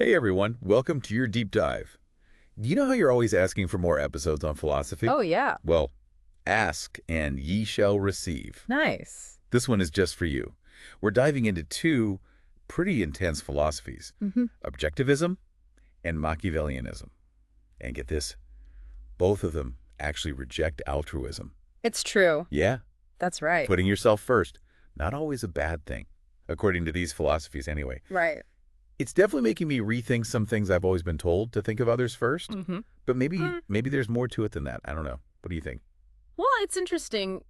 Hey everyone, welcome to your deep dive. Do you know how you're always asking for more episodes on philosophy? Oh, yeah. Well, ask and ye shall receive. Nice. This one is just for you. We're diving into two pretty intense philosophies, Objectivism and Machiavellianism. And get this, both of them actually reject altruism. It's true. Yeah, That's right. putting yourself first, not always a bad thing, according to these philosophies anyway. Right. It's definitely making me rethink some things I've always been told to think of others first. But maybe there's more to it than that. I don't know. What do you think? Well, it's interesting.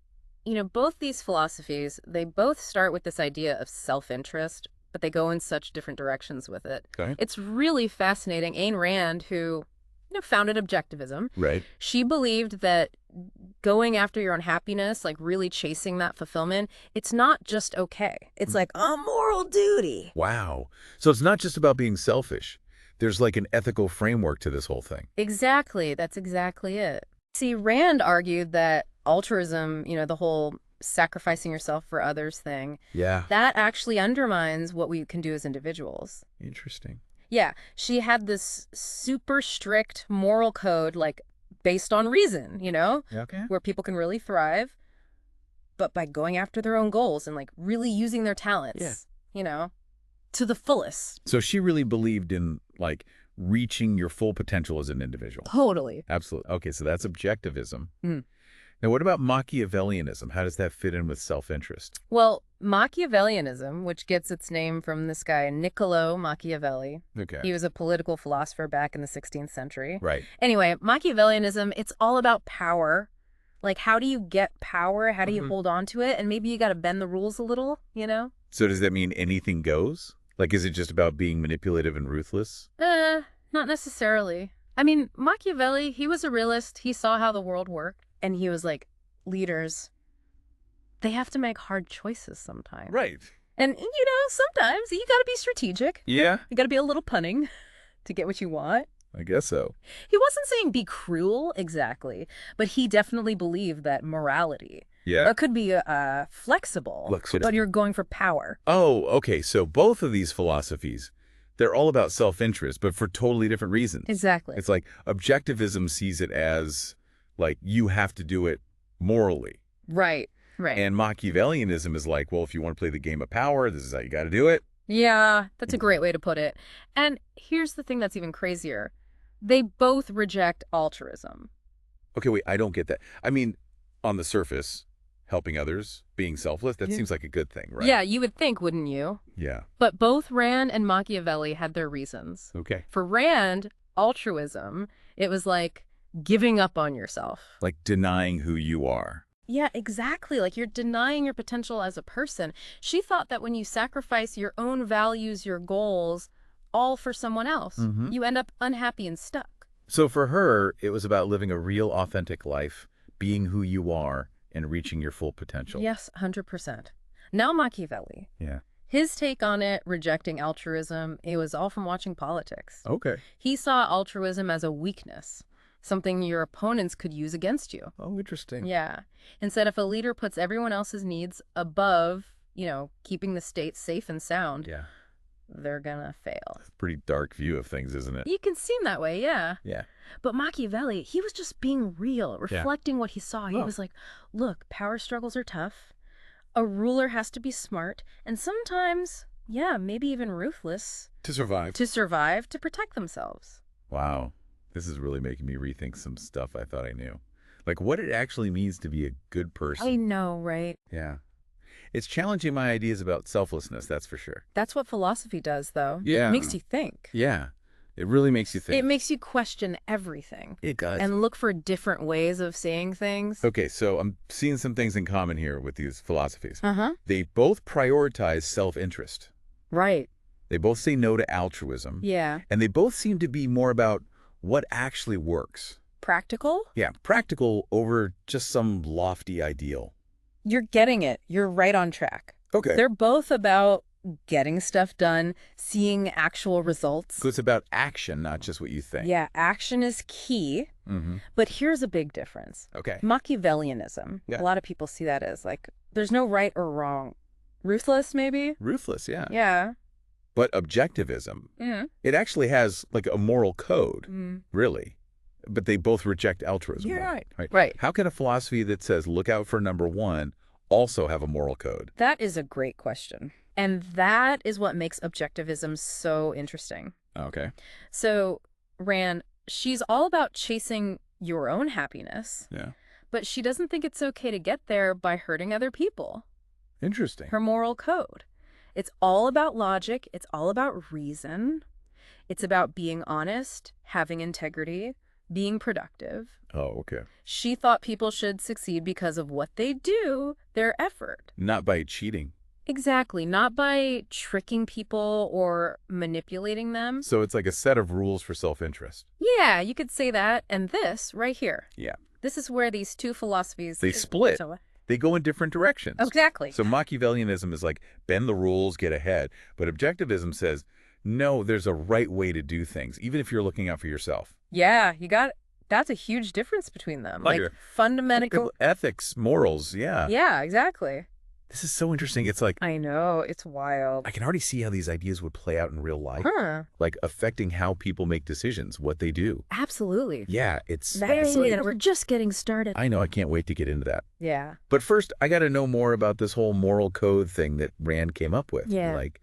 Both these philosophies, they both start with this idea of self-interest, but they go in such different directions with it. Okay. It's really fascinating. Ayn Rand, who founded Objectivism, Right. she believed that going after your own happiness, like really chasing that fulfillment, it's not just okay. It's like a moral duty. Wow. So it's not just about being selfish. There's like an ethical framework to this whole thing. Exactly. That's exactly it. See, Rand argued that altruism, the whole sacrificing yourself for others thing, Yeah. that actually undermines what we can do as individuals. Interesting. Yeah, she had this super strict moral code, like based on reason, Okay. where people can really thrive, but by going after their own goals and like really using their talents, to the fullest. So she really believed in like reaching your full potential as an individual. Totally. Absolutely. Okay, so that's objectivism. Mm. Now, what about Machiavellianism? How does that fit in with self-interest? Well, Machiavellianism, which gets its name from this guy, Niccolo Machiavelli. Okay. He was a political philosopher back in the 16th century. Right. Anyway, Machiavellianism, it's all about power. Like, how do you get power? How do you hold on to it? And maybe you got to bend the rules a little, So does that mean anything goes? Like, is it just about being manipulative and ruthless? Not necessarily. I mean, Machiavelli, he was a realist. He saw how the world worked. And he was like, leaders, they have to make hard choices sometimes. Right. And, sometimes you got to be strategic. Yeah, You got to be a little punning to get what you want. I guess so. He wasn't saying be cruel, exactly, but he definitely believed that morality Yeah. could be flexible, Flexible. but you're going for power. Oh, okay. So both of these philosophies, they're all about self-interest, but for totally different reasons. Exactly. It's like objectivism sees it as like you have to do it morally. Right. And Machiavellianism is like, well, if you want to play the game of power, this is how you got to do it. Yeah, that's a great way to put it. And here's the thing that's even crazier. They both reject altruism. Okay, wait, I don't get that. I mean, on the surface, helping others, being selfless, that Yeah. seems like a good thing, right? Yeah, you would think, wouldn't you? Yeah. But both Rand and Machiavelli had their reasons. Okay. For Rand, altruism, it was like giving up on yourself. Like denying who you are. Yeah, exactly. Like you're denying your potential as a person. She thought that when you sacrifice your own values, your goals, all for someone else, you end up unhappy and stuck. So for her, it was about living a real, authentic life, being who you are, and reaching your full potential. Yes, 100%. Now Machiavelli. Yeah. His take on it, rejecting altruism, it was all from watching politics. Okay. He saw altruism as a weakness, something your opponents could use against you. Oh, interesting. Yeah. Instead, if a leader puts everyone else's needs above, keeping the state safe and sound, Yeah. they're gonna fail. Pretty dark view of things, isn't it? You can seem that way, yeah. Yeah. But Machiavelli, he was just being real, reflecting what he saw. He was like, look, power struggles are tough. A ruler has to be smart. And sometimes, maybe even ruthless To survive. to protect themselves. Wow. This is really making me rethink some stuff I thought I knew. Like what it actually means to be a good person. I know, right? Yeah. It's challenging my ideas about selflessness, that's for sure. That's what philosophy does, though. Yeah. It makes you think. Yeah. It really makes you think. It makes you question everything. It does. And look for different ways of seeing things. Okay, so I'm seeing some things in common here with these philosophies. Uh-huh. They both prioritize self-interest. Right. They both say no to altruism. Yeah. And they both seem to be more about what actually works. Practical? Yeah, practical over just some lofty ideal. You're getting it. You're right on track. Okay. They're both about getting stuff done, seeing actual results. So it's about action, not just what you think. Yeah, action is key. But here's a big difference. Okay. Machiavellianism. Yeah. A lot of people see that as like, there's no right or wrong. Ruthless, maybe? Ruthless, yeah. Yeah. But objectivism, Yeah. it actually has like a moral code, really. But they both reject altruism. You're right. Right. How can a philosophy that says look out for number one also have a moral code? That is a great question. And that is what makes objectivism so interesting. Okay. So, Rand, she's all about chasing your own happiness, Yeah. but she doesn't think it's okay to get there by hurting other people. Interesting. Her moral code. It's all about logic. It's all about reason. It's about being honest, having integrity, being productive. Oh, okay. She thought people should succeed because of what they do, their effort. Not by cheating. Exactly. Not by tricking people or manipulating them. So it's like a set of rules for self-interest. Yeah, you could say that. And this right here. Yeah. This is where these two philosophies... They split. So, They go in different directions. exactly. So Machiavellianism is like bend the rules, get ahead. But objectivism says, no, there's a right way to do things, even if you're looking out for yourself. Yeah, that's a huge difference between them. Like fundamental... Ethics, morals, yeah. Yeah, exactly. This is so interesting. It's like, I know, it's wild. I can already see how these ideas would play out in real life. Huh. Like affecting how people make decisions, what they do. Absolutely. Yeah, it's... Fascinating. We're just getting started. I know, I can't wait to get into that. Yeah. But first, I got to know more about this whole moral code thing that Rand came up with. Yeah. Like,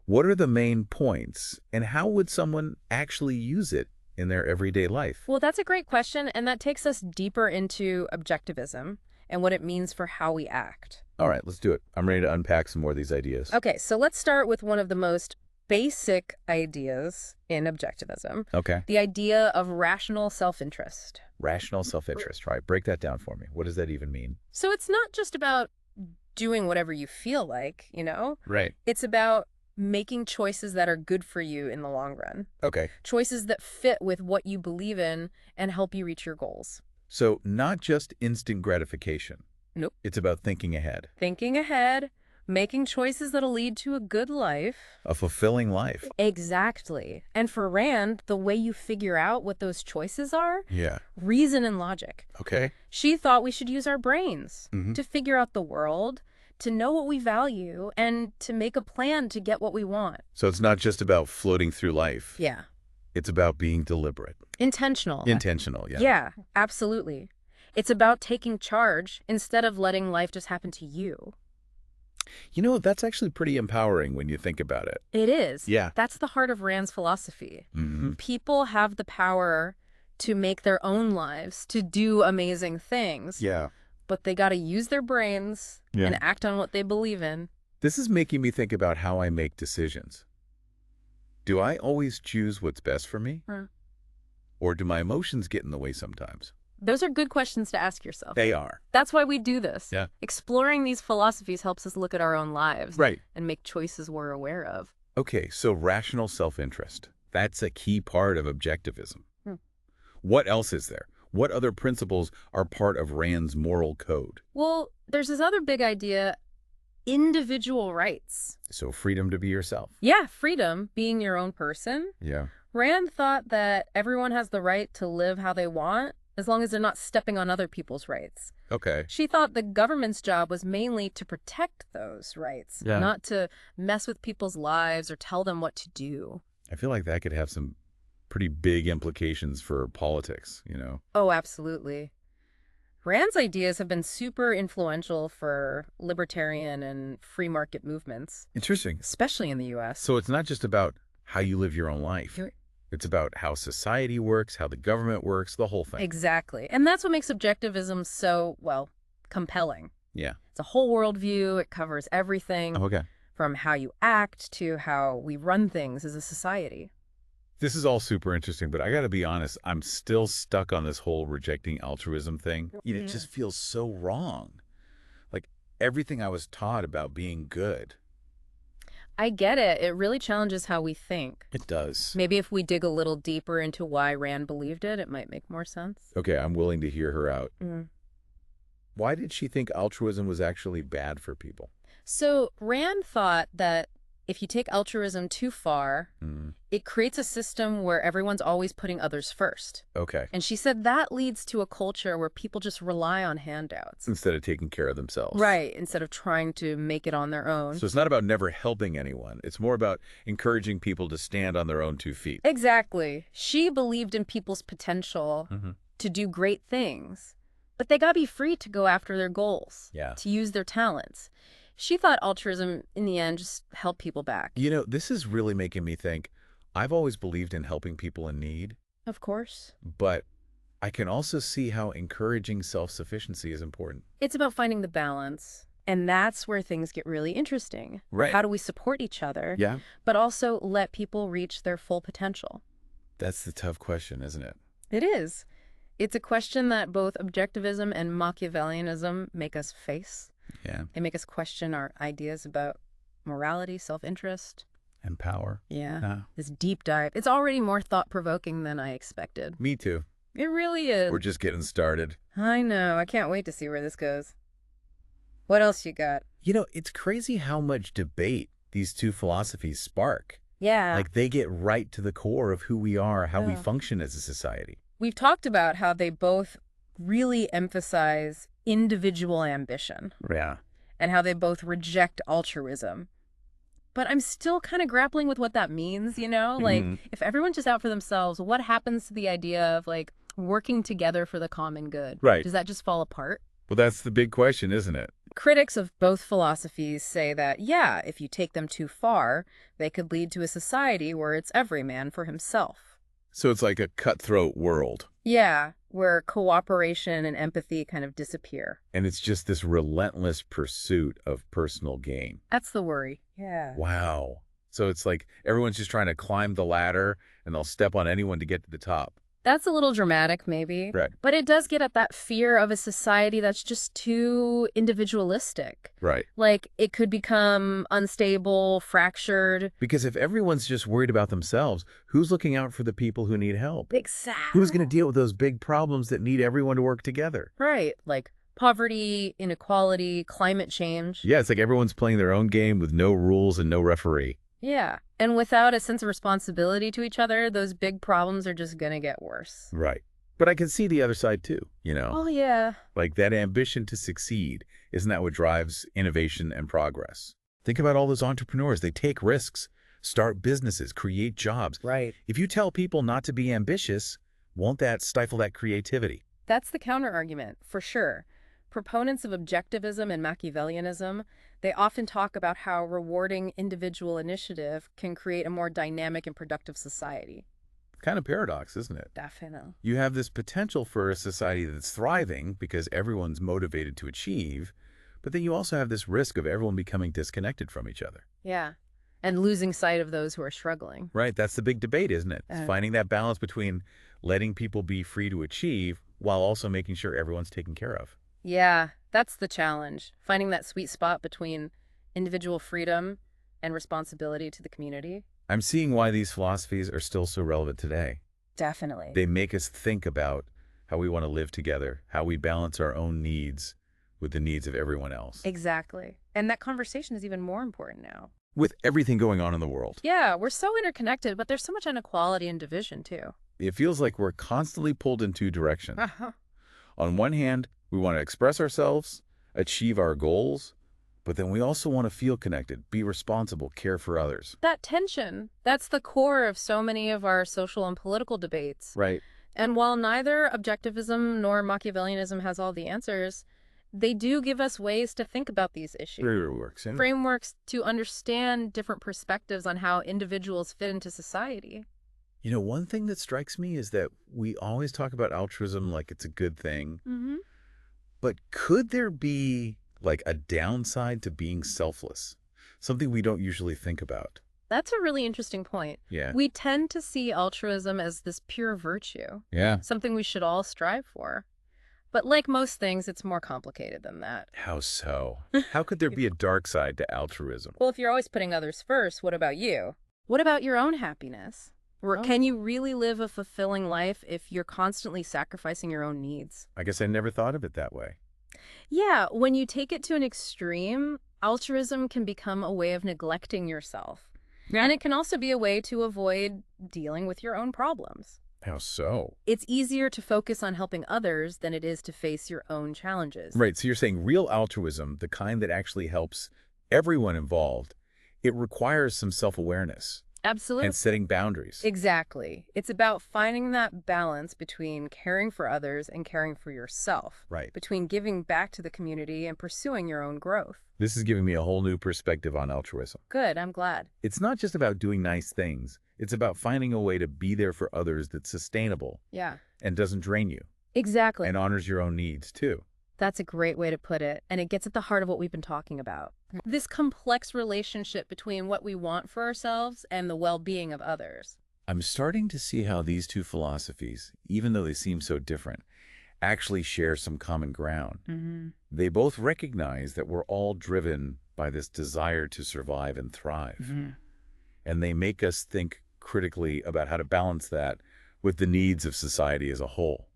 what are the main points, and how would someone actually use it in their everyday life? Well, that's a great question, and that takes us deeper into objectivism and what it means for how we act. All right, let's do it. I'm ready to unpack some more of these ideas. Okay, so let's start with one of the most basic ideas in objectivism. Okay. The idea of rational self-interest. Rational self-interest, right? Break that down for me. What does that even mean? So it's not just about doing whatever you feel like, you know? Right. It's about making choices that are good for you in the long run. Okay. Choices that fit with what you believe in and help you reach your goals. So not just instant gratification. Nope. It's about thinking ahead. Thinking ahead, making choices that'll lead to a good life. A fulfilling life. Exactly. And for Rand, the way you figure out what those choices are, Yeah. reason and logic. Okay. She thought we should use our brains Mhm. to figure out the world, to know what we value, and to make a plan to get what we want. So it's not just about floating through life. Yeah. It's about being deliberate. Intentional. Intentional, yeah. Yeah, absolutely. It's about taking charge instead of letting life just happen to you. You know, that's actually pretty empowering when you think about it. It is. Yeah. That's the heart of Rand's philosophy. Mm-hmm. People have the power to make their own lives, to do amazing things. Yeah. But they got to use their brains and act on what they believe in. This is making me think about how I make decisions. Do I always choose what's best for me? Or do my emotions get in the way sometimes? Those are good questions to ask yourself. They are. That's why we do this. Yeah. Exploring these philosophies helps us look at our own lives. Right. And make choices we're aware of. Okay, so rational self-interest. That's a key part of objectivism. What else is there? What other principles are part of Rand's moral code? Well, there's this other big idea, individual rights. So freedom to be yourself. Yeah, freedom, being your own person. Yeah. Rand thought that everyone has the right to live how they want, as long as they're not stepping on other people's rights. Okay. She thought the government's job was mainly to protect those rights, not to mess with people's lives or tell them what to do. I feel like that could have some pretty big implications for politics, you know? Oh, absolutely. Rand's ideas have been super influential for libertarian and free market movements, Interesting. especially in the U.S. So it's not just about how you live your own life. It's about how society works, how the government works, the whole thing. Exactly. And that's what makes objectivism so, well, compelling. Yeah. It's a whole worldview. It covers everything Okay. from how you act to how we run things as a society. This is all super interesting, but I got to be honest, I'm still stuck on this whole rejecting altruism thing. It just feels so wrong. Like everything I was taught about being good. I get it. It really challenges how we think. It does. Maybe if we dig a little deeper into why Rand believed it, it might make more sense. Okay, I'm willing to hear her out. Why did she think altruism was actually bad for people? So Rand thought that if you take altruism too far, it creates a system where everyone's always putting others first. Okay. And she said that leads to a culture where people just rely on handouts. Instead of taking care of themselves. Right, instead of trying to make it on their own. So it's not about never helping anyone. It's more about encouraging people to stand on their own 2 feet. Exactly. She believed in people's potential to do great things, but they gotta be free to go after their goals, to use their talents. She thought altruism, in the end, just helped people back. You know, this is really making me think. I've always believed in helping people in need. Of course. But I can also see how encouraging self-sufficiency is important. It's about finding the balance. And that's where things get really interesting. Right. How do we support each other, but also let people reach their full potential? That's the tough question, isn't it? It is. It's a question that both objectivism and Machiavellianism make us face. Yeah. They make us question our ideas about morality, self-interest. And power. Yeah. This deep dive. It's already more thought-provoking than I expected. Me too. It really is. We're just getting started. I know. I can't wait to see where this goes. What else you got? You know, it's crazy how much debate these two philosophies spark. Yeah. Like they get right to the core of who we are, how we function as a society. We've talked about how they both really emphasize individual ambition. Yeah. And how they both reject altruism. But I'm still kind of grappling with what that means, you know? Like, if everyone's just out for themselves, what happens to the idea of, like, working together for the common good? Right. Does that just fall apart? Well, that's the big question, isn't it? Critics of both philosophies say that, yeah, if you take them too far, they could lead to a society where it's every man for himself. So it's like a cutthroat world. Yeah, where cooperation and empathy kind of disappear. And it's just this relentless pursuit of personal gain. That's the worry. Yeah. Wow. So it's like everyone's just trying to climb the ladder and they'll step on anyone to get to the top. That's a little dramatic, maybe. Right. But it does get at that fear of a society that's just too individualistic. Right. Like, it could become unstable, fractured. Because if everyone's just worried about themselves, who's looking out for the people who need help? Exactly. Who's going to deal with those big problems that need everyone to work together? Right. Like poverty, inequality, climate change. Yeah, it's like everyone's playing their own game with no rules and no referee. Yeah. And without a sense of responsibility to each other, those big problems are just going to get worse. Right. But I can see the other side too, you know? Oh, yeah. Like that ambition to succeed. Isn't that what drives innovation and progress? Think about all those entrepreneurs. They take risks, start businesses, create jobs. Right. If you tell people not to be ambitious, won't that stifle that creativity? That's the counter-argument, for sure. Proponents of objectivism and Machiavellianism, they often talk about how rewarding individual initiative can create a more dynamic and productive society. Kind of paradox, isn't it? Definitely. You have this potential for a society that's thriving because everyone's motivated to achieve, but then you also have this risk of everyone becoming disconnected from each other. Yeah. And losing sight of those who are struggling. Right. That's the big debate, isn't it? It's finding that balance between letting people be free to achieve while also making sure everyone's taken care of. Yeah, that's the challenge. Finding that sweet spot between individual freedom and responsibility to the community. I'm seeing why these philosophies are still so relevant today. Definitely. They make us think about how we want to live together, how we balance our own needs with the needs of everyone else. Exactly. And that conversation is even more important now. With everything going on in the world. Yeah, we're so interconnected, but there's so much inequality and division, too. It feels like we're constantly pulled in two directions. On one hand, we want to express ourselves, achieve our goals, but then we also want to feel connected, be responsible, care for others. That tension, that's the core of so many of our social and political debates. Right. And while neither objectivism nor Machiavellianism has all the answers, they do give us ways to think about these issues. Frameworks to understand different perspectives on how individuals fit into society. You know, one thing that strikes me is that we always talk about altruism like it's a good thing. But could there be like a downside to being selfless? Something we don't usually think about. That's a really interesting point. Yeah. We tend to see altruism as this pure virtue. Yeah. Something we should all strive for. But like most things, it's more complicated than that. How so? How could there be a dark side to altruism? Well, if you're always putting others first, what about you? What about your own happiness? Can you really live a fulfilling life if you're constantly sacrificing your own needs? I guess I never thought of it that way. Yeah, when you take it to an extreme, Altruism can become a way of neglecting yourself. Yeah. And it can also be a way to avoid dealing with your own problems. How so? It's easier to focus on helping others than it is to face your own challenges. Right, so you're saying real altruism, the kind that actually helps everyone involved, it requires some self-awareness Absolutely. and setting boundaries. Exactly. It's about finding that balance between caring for others and caring for yourself. Right. Between giving back to the community and pursuing your own growth. This is giving me a whole new perspective on altruism. Good, I'm glad. It's not just about doing nice things. It's about finding a way to be there for others that's sustainable. Yeah. And doesn't drain you. Exactly. And honors your own needs, too. That's a great way to put it, and it gets at the heart of what we've been talking about. This complex relationship between what we want for ourselves and the well-being of others. I'm starting to see how these two philosophies, even though they seem so different, actually share some common ground. Mm-hmm. They both recognize that we're all driven by this desire to survive and thrive. Mm-hmm. And they make us think critically about how to balance that with the needs of society as a whole.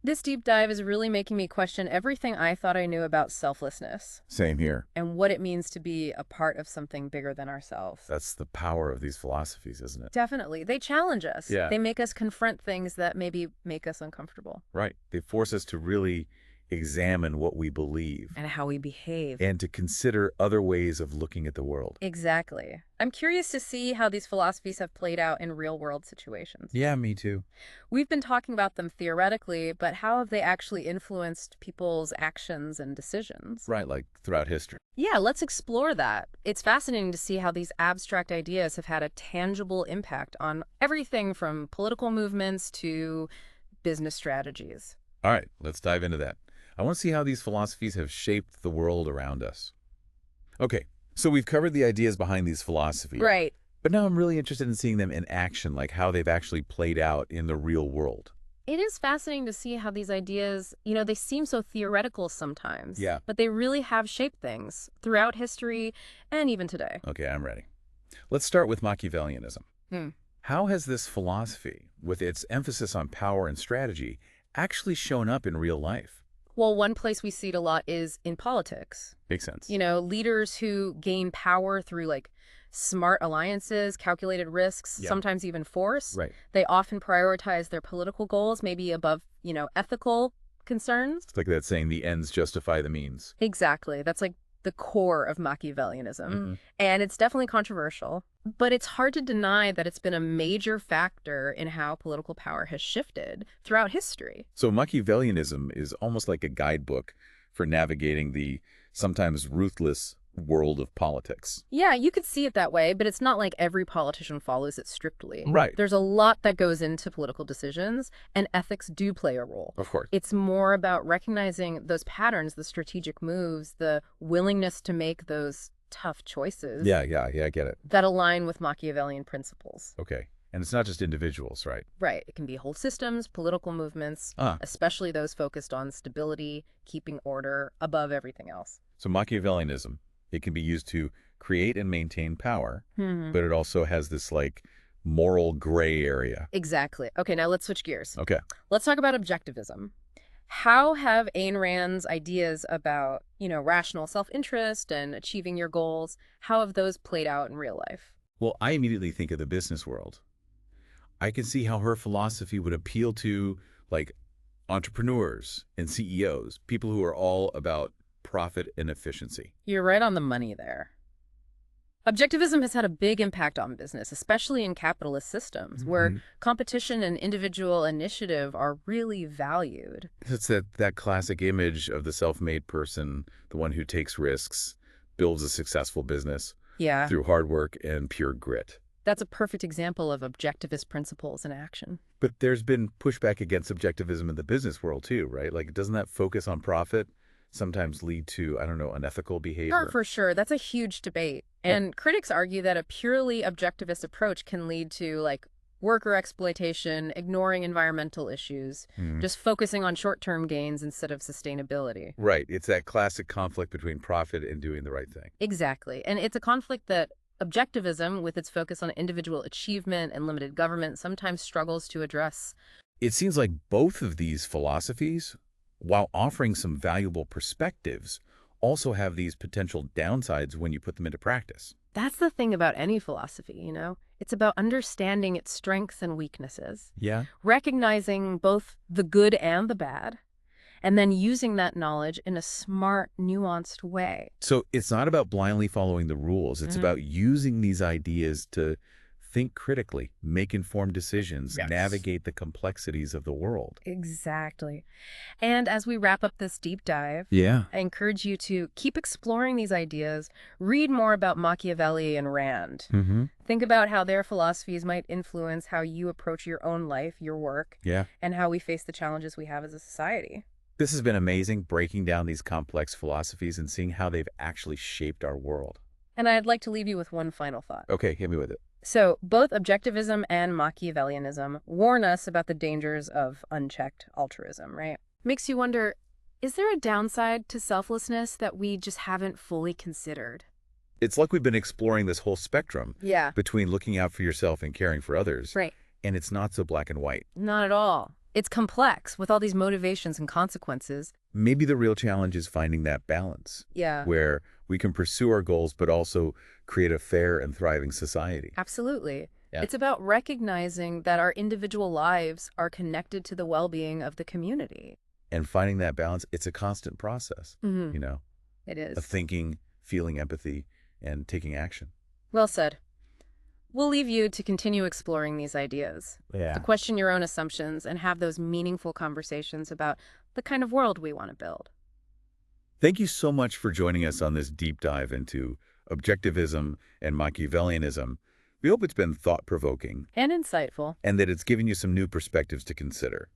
This deep dive is really making me question everything I thought I knew about selflessness. Same here. And what it means to be a part of something bigger than ourselves. That's the power of these philosophies, isn't it? Definitely. They challenge us. Yeah. They make us confront things that maybe make us uncomfortable. Right. They force us to really examine what we believe. And how we behave. And to consider other ways of looking at the world. Exactly. I'm curious to see how these philosophies have played out in real-world situations. Yeah, me too. We've been talking about them theoretically, but how have they actually influenced people's actions and decisions? Right, like throughout history. Yeah, let's explore that. It's fascinating to see how these abstract ideas have had a tangible impact on everything from political movements to business strategies. All right, let's dive into that. I want to see how these philosophies have shaped the world around us. Okay, so we've covered the ideas behind these philosophies. Right. But now I'm really interested in seeing them in action, like how they've actually played out in the real world. It is fascinating to see how these ideas, they seem so theoretical sometimes. Yeah. But they really have shaped things throughout history and even today. Okay, I'm ready. Let's start with Machiavellianism. How has this philosophy, with its emphasis on power and strategy, actually shown up in real life? Well, one place we see it a lot is in politics. Makes sense. Leaders who gain power through smart alliances, calculated risks, sometimes even force. Right. They often prioritize their political goals, maybe above, ethical concerns. It's like that saying, the ends justify the means. Exactly. That's the core of Machiavellianism. Mm-hmm. And it's definitely controversial, but it's hard to deny that it's been a major factor in how political power has shifted throughout history. So Machiavellianism is almost like a guidebook for navigating the sometimes ruthless world of politics. Yeah, you could see it that way, but it's not like every politician follows it strictly. Right. There's a lot that goes into political decisions, and ethics do play a role. Of course. It's more about recognizing those patterns, the strategic moves, the willingness to make those tough choices. Yeah, I get it. That align with Machiavellian principles. Okay. And it's not just individuals, right? Right. It can be whole systems, political movements, especially those focused on stability, keeping order above everything else. So Machiavellianism, it can be used to create and maintain power, but it also has this moral gray area. Exactly. Okay, now let's switch gears. Okay. Let's talk about objectivism. How have Ayn Rand's ideas about, rational self-interest and achieving your goals, how have those played out in real life? Well, I immediately think of the business world. I can see how her philosophy would appeal to entrepreneurs and CEOs, people who are all about profit and efficiency. You're right on the money there. Objectivism has had a big impact on business, especially in capitalist systems, where competition and individual initiative are really valued. It's that classic image of the self-made person, the one who takes risks, builds a successful business through hard work and pure grit. That's a perfect example of objectivist principles in action. But there's been pushback against objectivism in the business world too, right? Doesn't that focus on profit sometimes lead to, unethical behavior? For sure. That's a huge debate. And critics argue that a purely objectivist approach can lead to, worker exploitation, ignoring environmental issues, just focusing on short-term gains instead of sustainability. Right. It's that classic conflict between profit and doing the right thing. Exactly. And it's a conflict that objectivism, with its focus on individual achievement and limited government, sometimes struggles to address. It seems like both of these philosophies, while offering some valuable perspectives, also have these potential downsides when you put them into practice. That's the thing about any philosophy, you know? It's about understanding its strengths and weaknesses, Yeah. recognizing both the good and the bad, and then using that knowledge in a smart, nuanced way. So it's not about blindly following the rules. It's about using these ideas to think critically, make informed decisions, Yes. navigate the complexities of the world. Exactly. And as we wrap up this deep dive, Yeah. I encourage you to keep exploring these ideas, read more about Machiavelli and Rand. Mm-hmm. Think about how their philosophies might influence how you approach your own life, your work, Yeah. and how we face the challenges we have as a society. This has been amazing, breaking down these complex philosophies and seeing how they've actually shaped our world. And I'd like to leave you with one final thought. Okay, hit me with it. So, both Objectivism and Machiavellianism warn us about the dangers of unchecked altruism, right? Makes you wonder, is there a downside to selflessness that we just haven't fully considered? It's like we've been exploring this whole spectrum Yeah. between looking out for yourself and caring for others. Right. And it's not so black and white. Not at all. It's complex with all these motivations and consequences. Maybe the real challenge is finding that balance. Yeah. Where we can pursue our goals but also create a fair and thriving society. Absolutely. Yeah. It's about recognizing that our individual lives are connected to the well-being of the community. And finding that balance, it's a constant process, you know, It is. of thinking, feeling empathy, and taking action. Well said. We'll leave you to continue exploring these ideas, to question your own assumptions, and have those meaningful conversations about the kind of world we want to build. Thank you so much for joining us on this deep dive into Objectivism and Machiavellianism. We hope it's been thought-provoking And insightful. and that it's given you some new perspectives to consider.